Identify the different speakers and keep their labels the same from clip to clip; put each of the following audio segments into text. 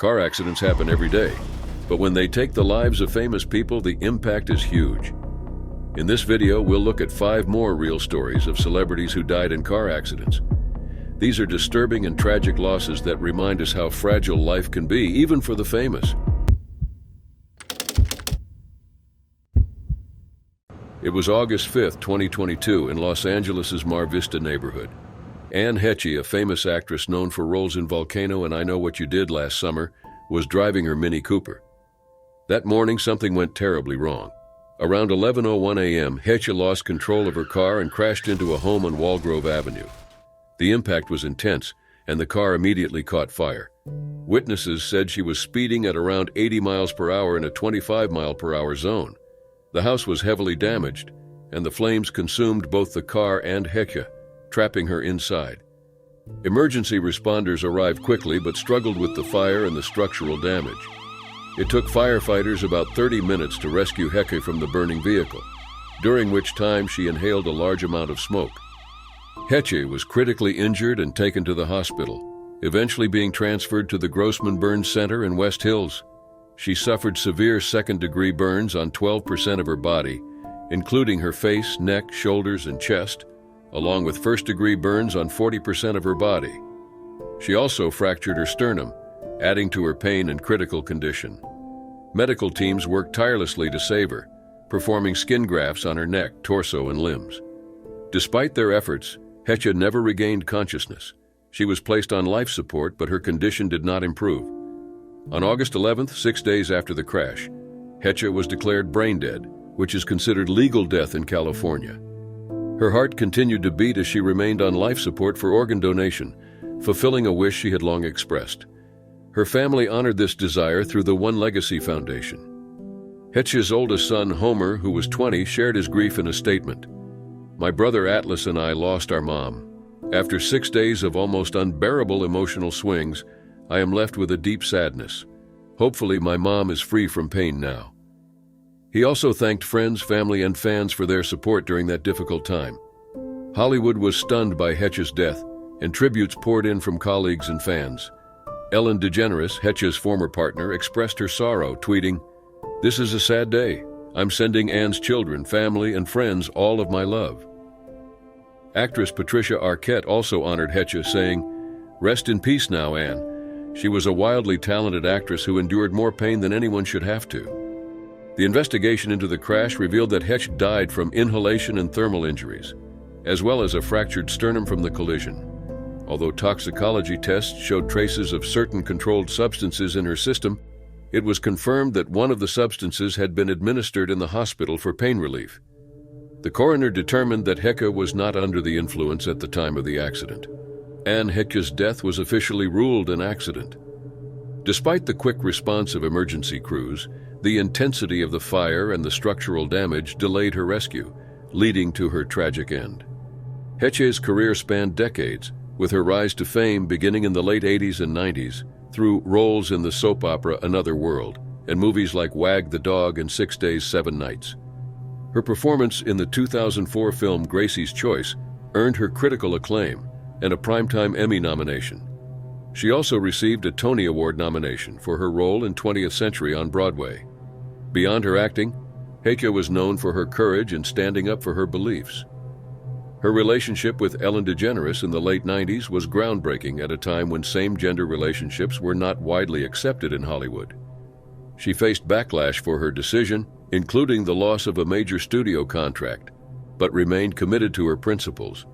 Speaker 1: Car accidents happen every day, but when they take the lives of famous people, the impact is huge. In this video, we'll look at 5 more real stories of celebrities who died in car accidents. These are disturbing and tragic losses that remind us how fragile life can be, even for the famous. It was August 5, 2022, in Los Angeles' Mar Vista neighborhood. Heche, a famous actress known for roles in Volcano and I Know What You Did Last Summer, was driving her Mini Cooper. That morning, something went terribly wrong. Around 11:01 a.m., Heche lost control of her car and crashed into a home on Walgrove Avenue. The impact was intense, and the car immediately caught fire. Witnesses said she was speeding at around 80 miles per hour in a 25-mile-per-hour zone. The house was heavily damaged, and the flames consumed both the car and Heche, trapping her inside. Emergency responders arrived quickly but struggled with the fire and the structural damage. It took firefighters about 30 minutes to rescue Heche from the burning vehicle, during which time she inhaled a large amount of smoke. Heche was critically injured and taken to the hospital, eventually being transferred to the Grossman Burn Center in West Hills. She suffered severe second-degree burns on 12% of her body, including her face, neck, shoulders, and chest, along with first-degree burns on 40% of her body. She also fractured her sternum, adding to her pain and critical condition. Medical teams worked tirelessly to save her, performing skin grafts on her neck, torso, and limbs. Despite their efforts, Heche never regained consciousness. She was placed on life support, but her condition did not improve. On August 11th, 6 days after the crash, Heche was declared brain dead, which is considered legal death in California. Her heart continued to beat as she remained on life support for organ donation, fulfilling a wish she had long expressed. Her family honored this desire through the One Legacy Foundation. Heche's oldest son, Homer, who was 20, shared his grief in a statement. "My brother Atlas and I lost our mom. After 6 days of almost unbearable emotional swings, I am left with a deep sadness. Hopefully my mom is free from pain now." He also thanked friends, family, and fans for their support during that difficult time. Hollywood was stunned by Heche's death, and tributes poured in from colleagues and fans. Ellen DeGeneres, Heche's former partner, expressed her sorrow, tweeting, "This is a sad day. I'm sending Anne's children, family, and friends all of my love." Actress Patricia Arquette also honored Heche, saying, "Rest in peace now, Anne. She was a wildly talented actress who endured more pain than anyone should have to." The investigation into the crash revealed that Heche died from inhalation and thermal injuries, as well as a fractured sternum from the collision. Although toxicology tests showed traces of certain controlled substances in her system, it was confirmed that one of the substances had been administered in the hospital for pain relief. The coroner determined that Heche was not under the influence at the time of the accident. Anne Heche's death was officially ruled an accident. Despite the quick response of emergency crews, the intensity of the fire and the structural damage delayed her rescue, leading to her tragic end. Heche's career spanned decades, with her rise to fame beginning in the late 80s and 90s through roles in the soap opera Another World and movies like Wag the Dog and 6 Days, 7 Nights. Her performance in the 2004 film Gracie's Choice earned her critical acclaim and a Primetime Emmy nomination. She also received a Tony Award nomination for her role in 20th Century on Broadway. Beyond her acting, Heche was known for her courage in standing up for her beliefs. Her relationship with Ellen DeGeneres in the late 90s was groundbreaking at a time when same-gender relationships were not widely accepted in Hollywood. She faced backlash for her decision, including the loss of a major studio contract, but remained committed to her principles.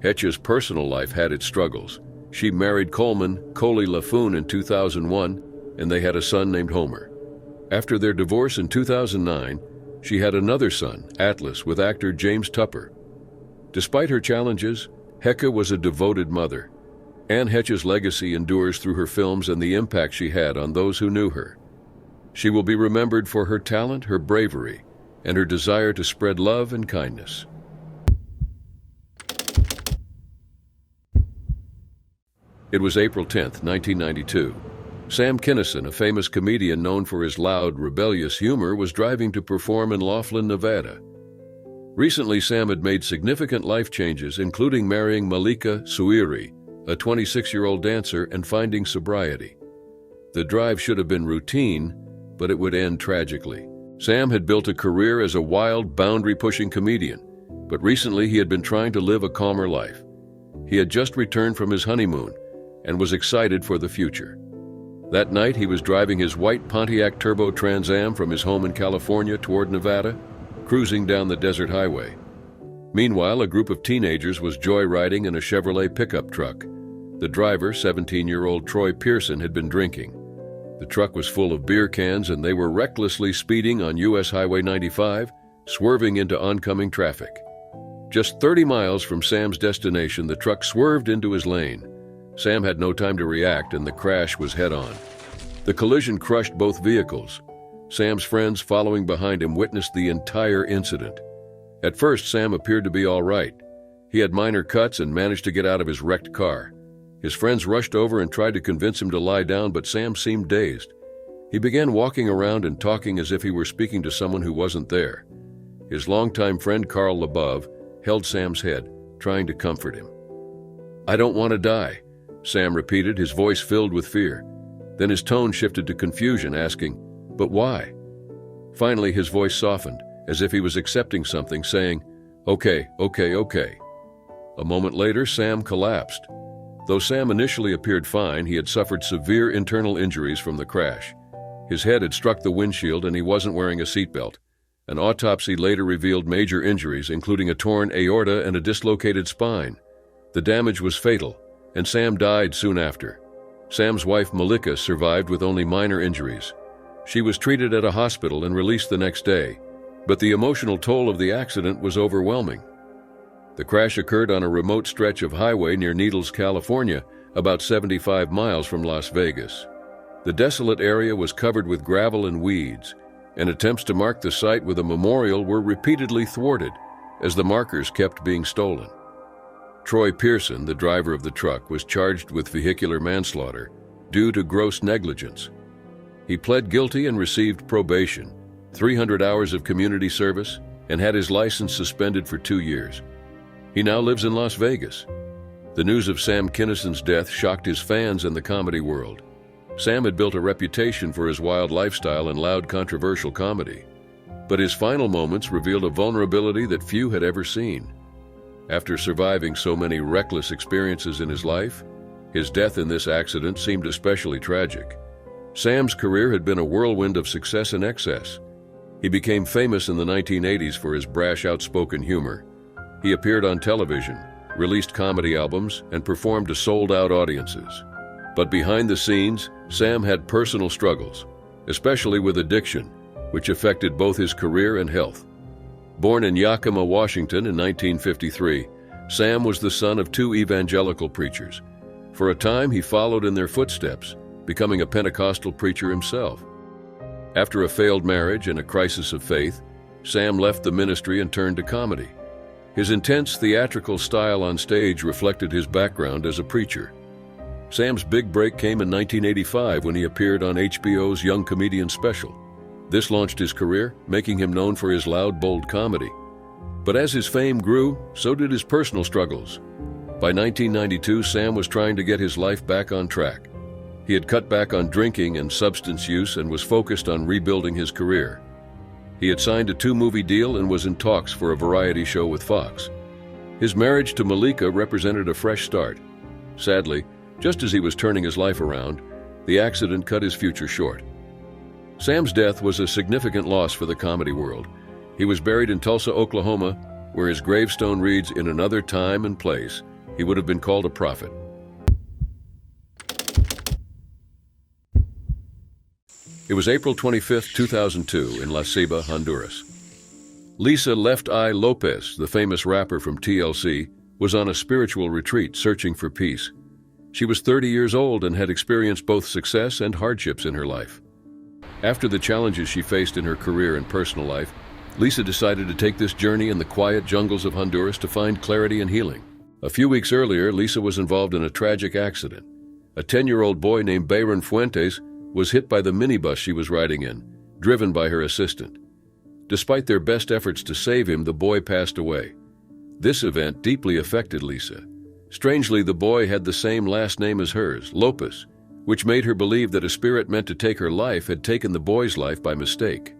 Speaker 1: Heche's personal life had its struggles. She married Coleman Coley LaFoon in 2001, and they had a son named Homer. After their divorce in 2009, she had another son, Atlas, with actor James Tupper. Despite her challenges, Heche was a devoted mother. Anne Heche's legacy endures through her films and the impact she had on those who knew her. She will be remembered for her talent, her bravery, and her desire to spread love and kindness. It was April 10, 1992. Sam Kinison, a famous comedian known for his loud, rebellious humor, was driving to perform in Laughlin, Nevada. Recently, Sam had made significant life changes, including marrying Malika Suiri, a 26-year-old dancer, and finding sobriety. The drive should have been routine, but it would end tragically. Sam had built a career as a wild, boundary-pushing comedian, but recently he had been trying to live a calmer life. He had just returned from his honeymoon and was excited for the future. That night, he was driving his white Pontiac Turbo Trans Am from his home in California toward Nevada, cruising down the desert highway. Meanwhile, a group of teenagers was joyriding in a Chevrolet pickup truck. The driver, 17-year-old Troy Pearson, had been drinking. The truck was full of beer cans, and they were recklessly speeding on U.S. Highway 95, swerving into oncoming traffic. Just 30 miles from Sam's destination, the truck swerved into his lane. Sam had no time to react, and the crash was head-on. The collision crushed both vehicles. Sam's friends following behind him witnessed the entire incident. At first, Sam appeared to be all right. He had minor cuts and managed to get out of his wrecked car. His friends rushed over and tried to convince him to lie down, but Sam seemed dazed. He began walking around and talking as if he were speaking to someone who wasn't there. His longtime friend Carl Labov held Sam's head, trying to comfort him. "I don't want to die," Sam repeated, his voice filled with fear. Then his tone shifted to confusion, asking, "But why?" Finally, his voice softened, as if he was accepting something, saying, "Okay. A moment later, Sam collapsed. Though Sam initially appeared fine, he had suffered severe internal injuries from the crash. His head had struck the windshield and he wasn't wearing a seatbelt. An autopsy later revealed major injuries, including a torn aorta and a dislocated spine. The damage was fatal, and Sam died soon after. Sam's wife, Malika, survived with only minor injuries. She was treated at a hospital and released the next day, but the emotional toll of the accident was overwhelming. The crash occurred on a remote stretch of highway near Needles, California, about 75 miles from Las Vegas. The desolate area was covered with gravel and weeds, and attempts to mark the site with a memorial were repeatedly thwarted as the markers kept being stolen. Troy Pearson, the driver of the truck, was charged with vehicular manslaughter due to gross negligence. He pled guilty and received probation, 300 hours of community service, and had his license suspended for 2 years. He now lives in Las Vegas. The news of Sam Kinison's death shocked his fans and the comedy world. Sam had built a reputation for his wild lifestyle and loud, controversial comedy. But his final moments revealed a vulnerability that few had ever seen. After surviving so many reckless experiences in his life, his death in this accident seemed especially tragic. Sam's career had been a whirlwind of success and excess. He became famous in the 1980s for his brash, outspoken humor. He appeared on television, released comedy albums, and performed to sold-out audiences. But behind the scenes, Sam had personal struggles, especially with addiction, which affected both his career and health. Born in Yakima, Washington in 1953, Sam was the son of 2 evangelical preachers. For a time, he followed in their footsteps, becoming a Pentecostal preacher himself. After a failed marriage and a crisis of faith, Sam left the ministry and turned to comedy. His intense theatrical style on stage reflected his background as a preacher. Sam's big break came in 1985 when he appeared on HBO's Young Comedian special. This launched his career, making him known for his loud, bold comedy. But as his fame grew, so did his personal struggles. By 1992, Sam was trying to get his life back on track. He had cut back on drinking and substance use and was focused on rebuilding his career. He had signed a 2-movie deal and was in talks for a variety show with Fox. His marriage to Malika represented a fresh start. Sadly, just as he was turning his life around, the accident cut his future short. Sam's death was a significant loss for the comedy world. He was buried in Tulsa, Oklahoma, where his gravestone reads, "In another time and place, he would have been called a prophet." It was April 25, 2002, in La Ceiba, Honduras. Lisa Left Eye Lopes, the famous rapper from TLC, was on a spiritual retreat searching for peace. She was 30 years old and had experienced both success and hardships in her life. After the challenges she faced in her career and personal life, Lisa decided to take this journey in the quiet jungles of Honduras to find clarity and healing. A few weeks earlier, Lisa was involved in a tragic accident. A 10-year-old boy named Bayron Fuentes was hit by the minibus she was riding in, driven by her assistant. Despite their best efforts to save him, the boy passed away. This event deeply affected Lisa. Strangely, the boy had the same last name as hers, Lopes, which made her believe that a spirit meant to take her life had taken the boy's life by mistake.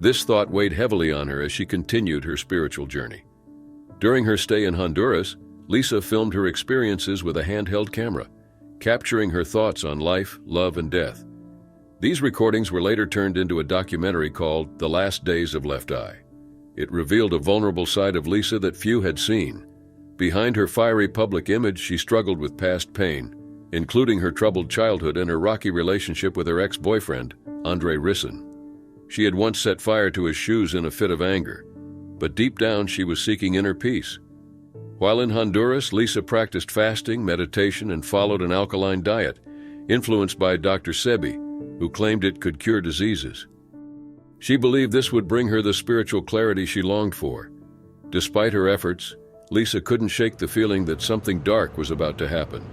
Speaker 1: This thought weighed heavily on her as she continued her spiritual journey. During her stay in Honduras, Lisa filmed her experiences with a handheld camera, capturing her thoughts on life, love, and death. These recordings were later turned into a documentary called The Last Days of Left Eye. It revealed a vulnerable side of Lisa that few had seen. Behind her fiery public image, she struggled with past pain, including her troubled childhood and her rocky relationship with her ex-boyfriend, Andre Risson. She had once set fire to his shoes in a fit of anger, but deep down she was seeking inner peace. While in Honduras, Lisa practiced fasting, meditation, and followed an alkaline diet, influenced by Dr. Sebi, who claimed it could cure diseases. She believed this would bring her the spiritual clarity she longed for. Despite her efforts, Lisa couldn't shake the feeling that something dark was about to happen.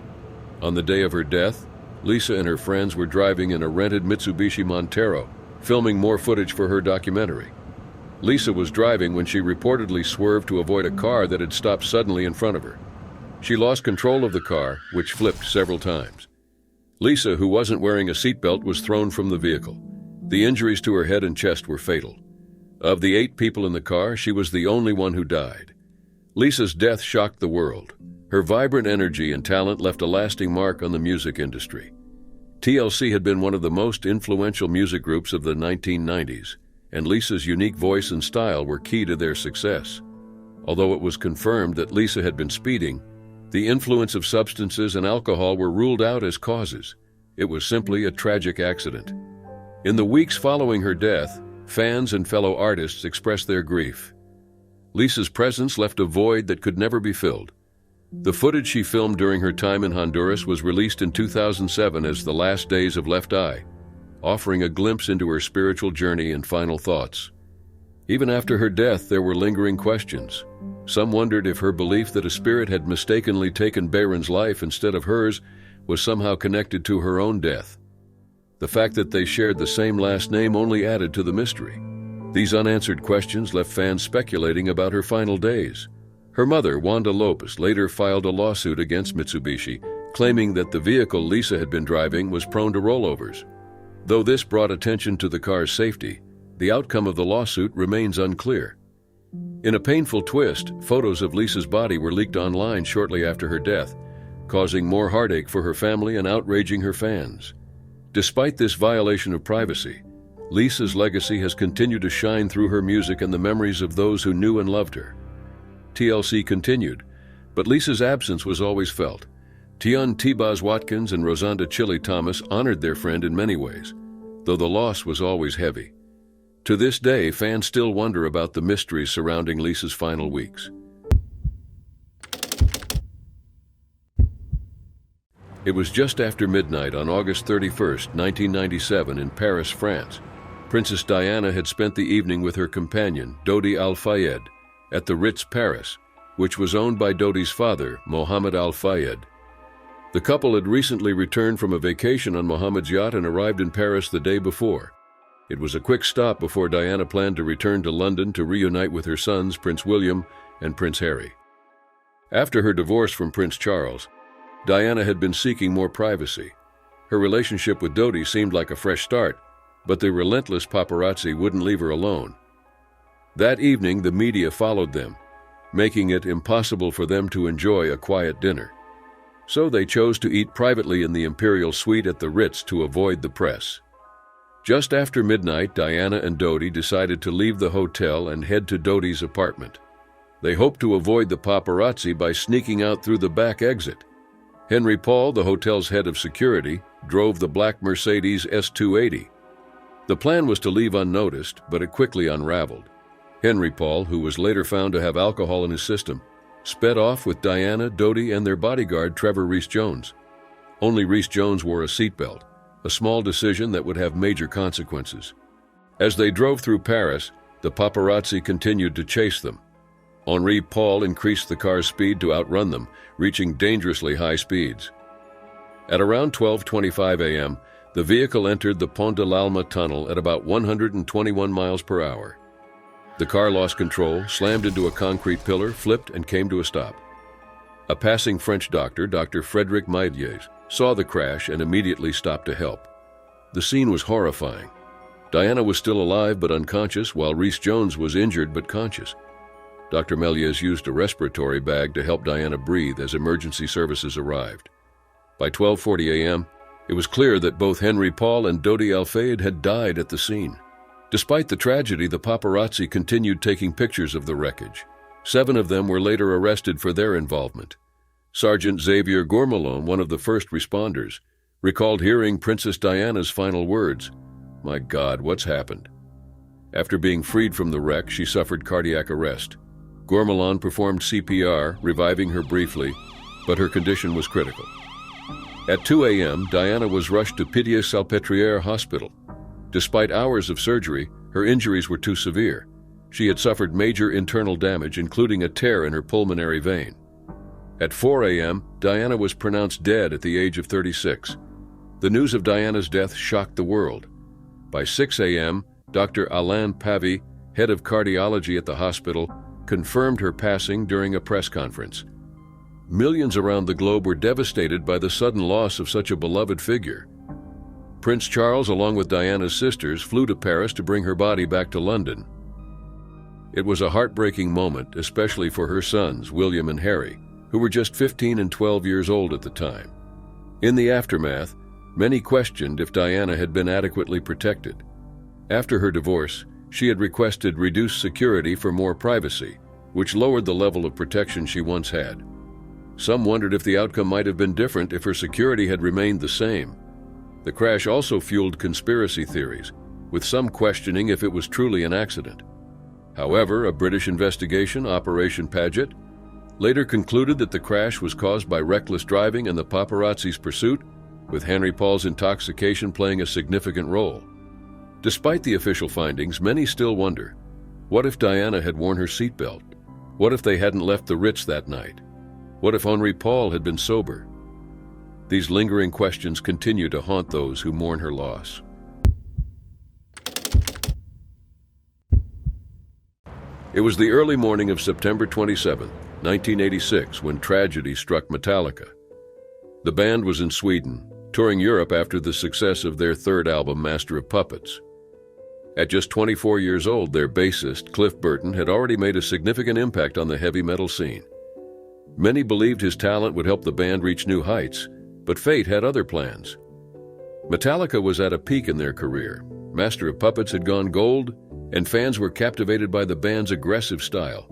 Speaker 1: On the day of her death, Lisa and her friends were driving in a rented Mitsubishi Montero, filming more footage for her documentary. Lisa was driving when she reportedly swerved to avoid a car that had stopped suddenly in front of her. She lost control of the car, which flipped several times. Lisa, who wasn't wearing a seatbelt, was thrown from the vehicle. The injuries to her head and chest were fatal. Of the 8 people in the car, she was the only one who died. Lisa's death shocked the world. Her vibrant energy and talent left a lasting mark on the music industry. TLC had been one of the most influential music groups of the 1990s, and Lisa's unique voice and style were key to their success. Although it was confirmed that Lisa had been speeding, the influence of substances and alcohol were ruled out as causes. It was simply a tragic accident. In the weeks following her death, fans and fellow artists expressed their grief. Lisa's presence left a void that could never be filled. The footage she filmed during her time in Honduras was released in 2007 as The Last Days of Left Eye, offering a glimpse into her spiritual journey and final thoughts. Even after her death, there were lingering questions. Some wondered if her belief that a spirit had mistakenly taken Bayron's life instead of hers was somehow connected to her own death. The fact that they shared the same last name only added to the mystery. These unanswered questions left fans speculating about her final days. Her mother, Wanda Lopes, later filed a lawsuit against Mitsubishi, claiming that the vehicle Lisa had been driving was prone to rollovers. Though this brought attention to the car's safety, the outcome of the lawsuit remains unclear. In a painful twist, photos of Lisa's body were leaked online shortly after her death, causing more heartache for her family and outraging her fans. Despite this violation of privacy, Lisa's legacy has continued to shine through her music and the memories of those who knew and loved her. TLC continued, but Lisa's absence was always felt. Tion T-Boz Watkins and Rosanda Chili Thomas honored their friend in many ways, though the loss was always heavy. To this day, fans still wonder about the mysteries surrounding Lisa's final weeks. It was just after midnight on August 31st, 1997, in Paris, France. Princess Diana had spent the evening with her companion, Dodi Al-Fayed, at the Ritz Paris, which was owned by Dodi's father, Mohammed Al-Fayed. The couple had recently returned from a vacation on Mohammed's yacht and arrived in Paris the day before. It was a quick stop before Diana planned to return to London to reunite with her sons, Prince William and Prince Harry. After her divorce from Prince Charles, Diana had been seeking more privacy. Her relationship with Dodi seemed like a fresh start, but the relentless paparazzi wouldn't leave her alone. That evening, the media followed them, making it impossible for them to enjoy a quiet dinner. So they chose to eat privately in the imperial suite at the Ritz to avoid the press. Just after midnight, Diana and Dodi decided to leave the hotel and head to Dodi's apartment. They hoped to avoid the paparazzi by sneaking out through the back exit. Henry Paul, the hotel's head of security, drove the black Mercedes S280. The plan was to leave unnoticed, but it quickly unraveled. Henry Paul, who was later found to have alcohol in his system, sped off with Diana, Dodi, and their bodyguard, Trevor Rees-Jones. Only Rees-Jones wore a seatbelt, a small decision that would have major consequences. As they drove through Paris, the paparazzi continued to chase them. Henri Paul increased the car's speed to outrun them, reaching dangerously high speeds. At around 12:25 a.m., the vehicle entered the Pont de l'Alma tunnel at about 121 miles per hour. The car lost control, slammed into a concrete pillar, flipped, and came to a stop. A passing French doctor, Dr. Frédéric Mailliez, saw the crash and immediately stopped to help. The scene was horrifying. Diana was still alive but unconscious, while Rhys Jones was injured but conscious. Dr. Mailliez used a respiratory bag to help Diana breathe as emergency services arrived. By 12:40 a.m., it was clear that both Henry Paul and Dodi Al-Fayed had died at the scene. Despite the tragedy, the paparazzi continued taking pictures of the wreckage. 7 of them were later arrested for their involvement. Sergeant Xavier Gourmelon, one of the first responders, recalled hearing Princess Diana's final words, "My God, what's happened?" After being freed from the wreck, she suffered cardiac arrest. Gourmelon performed CPR, reviving her briefly, but her condition was critical. At 2 a.m., Diana was rushed to Pitié-Salpêtrière Hospital. Despite hours of surgery, her injuries were too severe. She had suffered major internal damage, including a tear in her pulmonary vein. At 4 a.m., Diana was pronounced dead at the age of 36. The news of Diana's death shocked the world. By 6 a.m., Dr. Alain Pavy, head of cardiology at the hospital, confirmed her passing during a press conference. Millions around the globe were devastated by the sudden loss of such a beloved figure. Prince Charles, along with Diana's sisters, flew to Paris to bring her body back to London. It was a heartbreaking moment, especially for her sons, William and Harry, who were just 15 and 12 years old at the time. In the aftermath, many questioned if Diana had been adequately protected. After her divorce, she had requested reduced security for more privacy, which lowered the level of protection she once had. Some wondered if the outcome might have been different if her security had remained the same. The crash also fueled conspiracy theories, with some questioning if it was truly an accident. However, a British investigation, Operation Paget, later concluded that the crash was caused by reckless driving and the paparazzi's pursuit, with Henry Paul's intoxication playing a significant role. Despite the official findings, many still wonder, what if Diana had worn her seatbelt? What if they hadn't left the Ritz that night? What if Henry Paul had been sober? These lingering questions continue to haunt those who mourn her loss. It was the early morning of September 27, 1986, when tragedy struck Metallica. The band was in Sweden, touring Europe after the success of their third album, Master of Puppets. At just 24 years old, their bassist, Cliff Burton, had already made a significant impact on the heavy metal scene. Many believed his talent would help the band reach new heights, but fate had other plans. Metallica was at a peak in their career. Master of Puppets had gone gold, and fans were captivated by the band's aggressive style.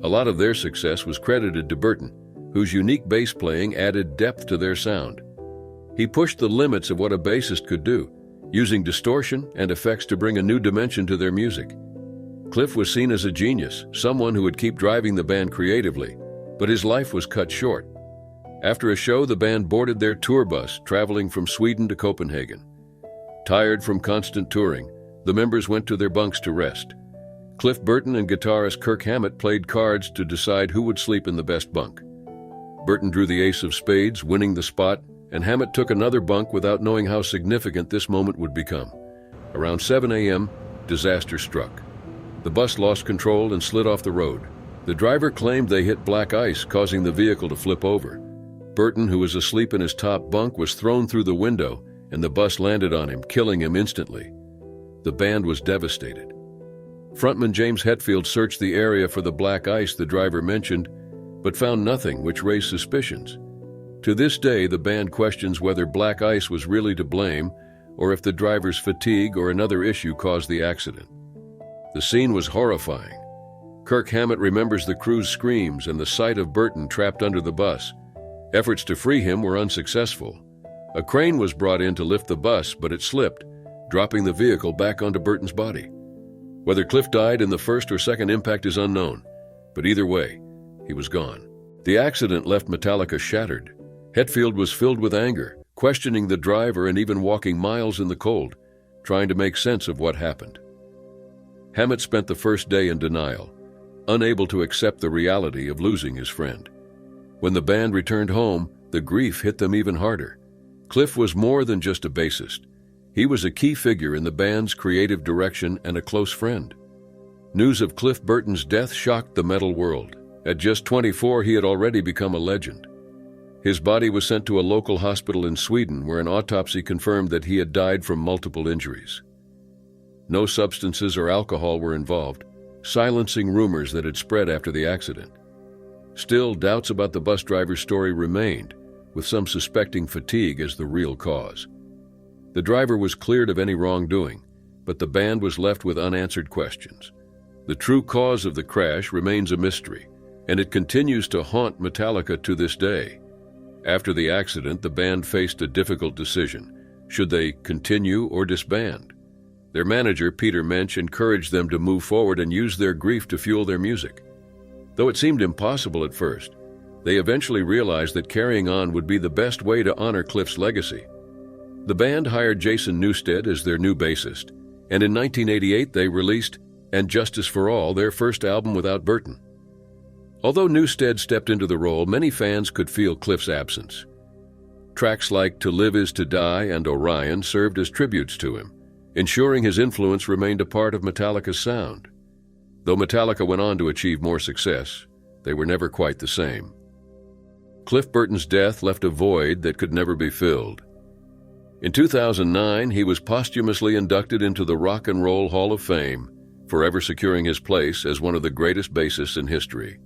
Speaker 1: A lot of their success was credited to Burton, whose unique bass playing added depth to their sound. He pushed the limits of what a bassist could do, using distortion and effects to bring a new dimension to their music. Cliff was seen as a genius, someone who would keep driving the band creatively, but his life was cut short. After a show, the band boarded their tour bus, traveling from Sweden to Copenhagen. Tired from constant touring, the members went to their bunks to rest. Cliff Burton and guitarist Kirk Hammett played cards to decide who would sleep in the best bunk. Burton drew the ace of spades, winning the spot, and Hammett took another bunk without knowing how significant this moment would become. Around 7 a.m., disaster struck. The bus lost control and slid off the road. The driver claimed they hit black ice, causing the vehicle to flip over. Burton, who was asleep in his top bunk, was thrown through the window, and the bus landed on him, killing him instantly. The band was devastated. Frontman James Hetfield searched the area for the black ice the driver mentioned, but found nothing, which raised suspicions. To this day, the band questions whether black ice was really to blame, or if the driver's fatigue or another issue caused the accident. The scene was horrifying. Kirk Hammett remembers the crew's screams and the sight of Burton trapped under the bus. Efforts to free him were unsuccessful. A crane was brought in to lift the bus, but it slipped, dropping the vehicle back onto Burton's body. Whether Cliff died in the first or second impact is unknown, but either way, he was gone. The accident left Metallica shattered. Hetfield was filled with anger, questioning the driver and even walking miles in the cold, trying to make sense of what happened. Hammett spent the first day in denial, unable to accept the reality of losing his friend. When the band returned home, the grief hit them even harder. Cliff was more than just a bassist. He was a key figure in the band's creative direction and a close friend. News of Cliff Burton's death shocked the metal world, At just 24, he had already become a legend. His body was sent to a local hospital in Sweden where an autopsy confirmed that he had died from multiple injuries. No substances or alcohol were involved, silencing rumors that had spread after the accident. Still, doubts about the bus driver's story remained, with some suspecting fatigue as the real cause. The driver was cleared of any wrongdoing, but the band was left with unanswered questions. The true cause of the crash remains a mystery, and it continues to haunt Metallica to this day. After the accident, the band faced a difficult decision. Should they continue or disband? Their manager, Peter Mensch, encouraged them to move forward and use their grief to fuel their music. Though it seemed impossible at first, they eventually realized that carrying on would be the best way to honor Cliff's legacy. The band hired Jason Newsted as their new bassist, and in 1988 they released And Justice for All, their first album without Burton. Although Newsted stepped into the role, many fans could feel Cliff's absence. Tracks like To Live Is to Die and Orion served as tributes to him, ensuring his influence remained a part of Metallica's sound. Though Metallica went on to achieve more success, they were never quite the same. Cliff Burton's death left a void that could never be filled. In 2009, he was posthumously inducted into the Rock and Roll Hall of Fame, forever securing his place as one of the greatest bassists in history.